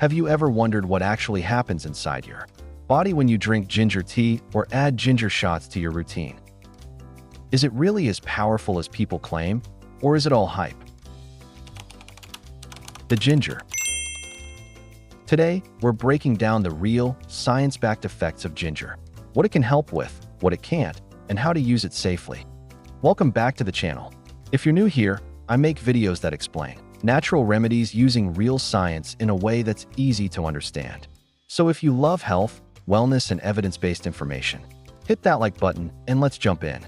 Have you ever wondered what actually happens inside your body when you drink ginger tea or add ginger shots to your routine? Is it really as powerful as people claim, or is it all hype? The ginger. Today, we're breaking down the real, science-backed effects of ginger, what it can help with, what it can't, and how to use it safely. Welcome back to the channel. If you're new here, I make videos that explain natural remedies using real science in a way that's easy to understand. So if you love health, wellness, and evidence-based information, hit that like button and let's jump in.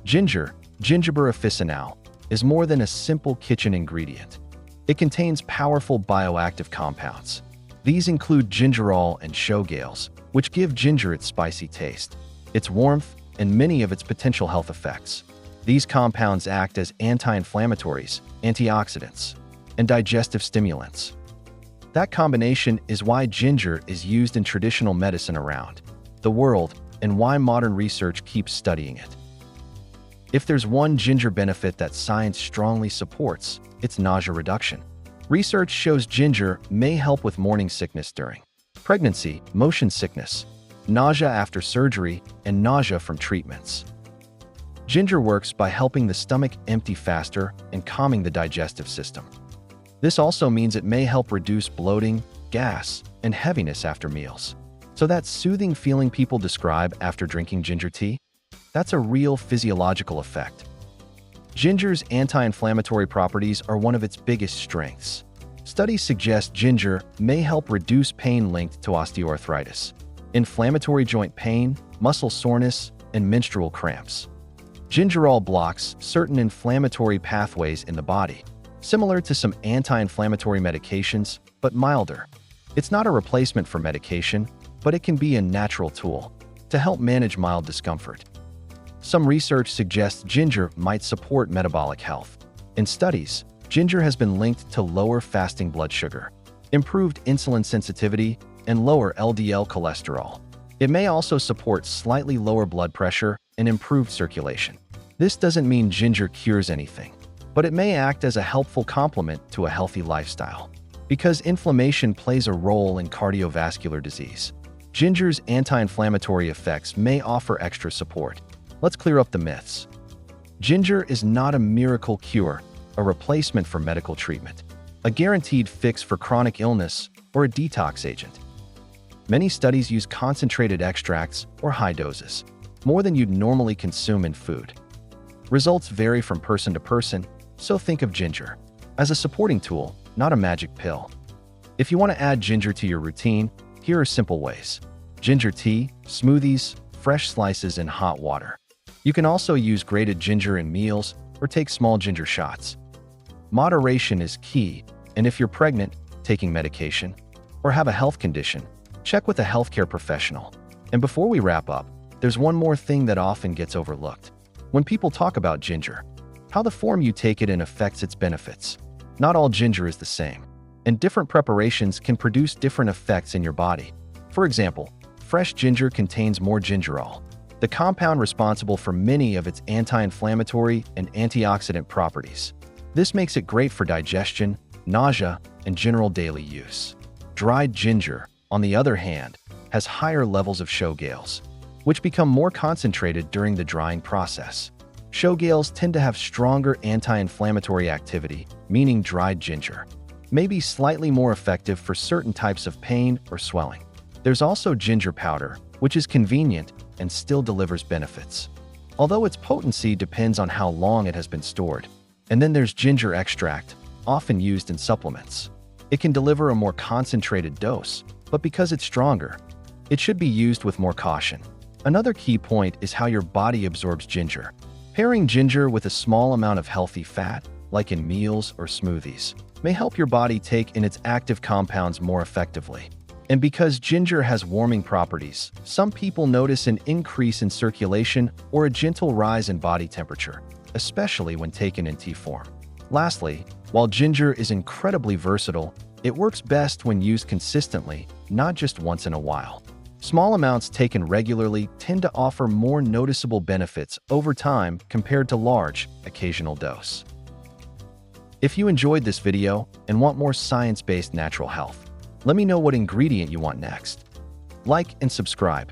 Ginger, Gingiber officinale, is more than a simple kitchen ingredient. It contains powerful bioactive compounds. These include gingerol and showgales, which give ginger its spicy taste, its warmth, and many of its potential health effects. These compounds act as anti-inflammatories, antioxidants, and digestive stimulants. That combination is why ginger is used in traditional medicine around the world and why modern research keeps studying it. If there's one ginger benefit that science strongly supports, it's nausea reduction. Research shows ginger may help with morning sickness during pregnancy, motion sickness, nausea after surgery, and nausea from treatments. Ginger works by helping the stomach empty faster and calming the digestive system. This also means it may help reduce bloating, gas, and heaviness after meals. So that soothing feeling people describe after drinking ginger tea? That's a real physiological effect. Ginger's anti-inflammatory properties are one of its biggest strengths. Studies suggest ginger may help reduce pain linked to osteoarthritis, inflammatory joint pain, muscle soreness, and menstrual cramps. Gingerol blocks certain inflammatory pathways in the body, similar to some anti-inflammatory medications, but milder. It's not a replacement for medication, but it can be a natural tool to help manage mild discomfort. Some research suggests ginger might support metabolic health. In studies, ginger has been linked to lower fasting blood sugar, improved insulin sensitivity, and lower LDL cholesterol. It may also support slightly lower blood pressure and improved circulation. This doesn't mean ginger cures anything, but it may act as a helpful complement to a healthy lifestyle. Because inflammation plays a role in cardiovascular disease, ginger's anti-inflammatory effects may offer extra support. Let's clear up the myths. Ginger is not a miracle cure, a replacement for medical treatment, a guaranteed fix for chronic illness, or a detox agent. Many studies use concentrated extracts or high doses, more than you'd normally consume in food. Results vary from person to person, so think of ginger as a supporting tool, not a magic pill. If you want to add ginger to your routine, here are simple ways. Ginger tea, smoothies, fresh slices, and hot water. You can also use grated ginger in meals or take small ginger shots. Moderation is key, and if you're pregnant, taking medication, or have a health condition, check with a healthcare professional. And before we wrap up, there's one more thing that often gets overlooked. When people talk about ginger, how the form you take it in affects its benefits. Not all ginger is the same, and different preparations can produce different effects in your body. For example, fresh ginger contains more gingerol, the compound responsible for many of its anti-inflammatory and antioxidant properties. This makes it great for digestion, nausea, and general daily use. Dried ginger, on the other hand, has higher levels of showgales, which become more concentrated during the drying process. Showgales tend to have stronger anti-inflammatory activity, meaning dried ginger may be slightly more effective for certain types of pain or swelling. There's also ginger powder, which is convenient and still delivers benefits, although its potency depends on how long it has been stored. And then there's ginger extract, often used in supplements. It can deliver a more concentrated dose, but because it's stronger, it should be used with more caution. Another key point is how your body absorbs ginger. Pairing ginger with a small amount of healthy fat, like in meals or smoothies, may help your body take in its active compounds more effectively. And because ginger has warming properties, some people notice an increase in circulation or a gentle rise in body temperature, especially when taken in tea form. Lastly, while ginger is incredibly versatile, it works best when used consistently, not just once in a while. Small amounts taken regularly tend to offer more noticeable benefits over time compared to large, occasional dose. If you enjoyed this video and want more science-based natural health, let me know what ingredient you want next. Like and subscribe.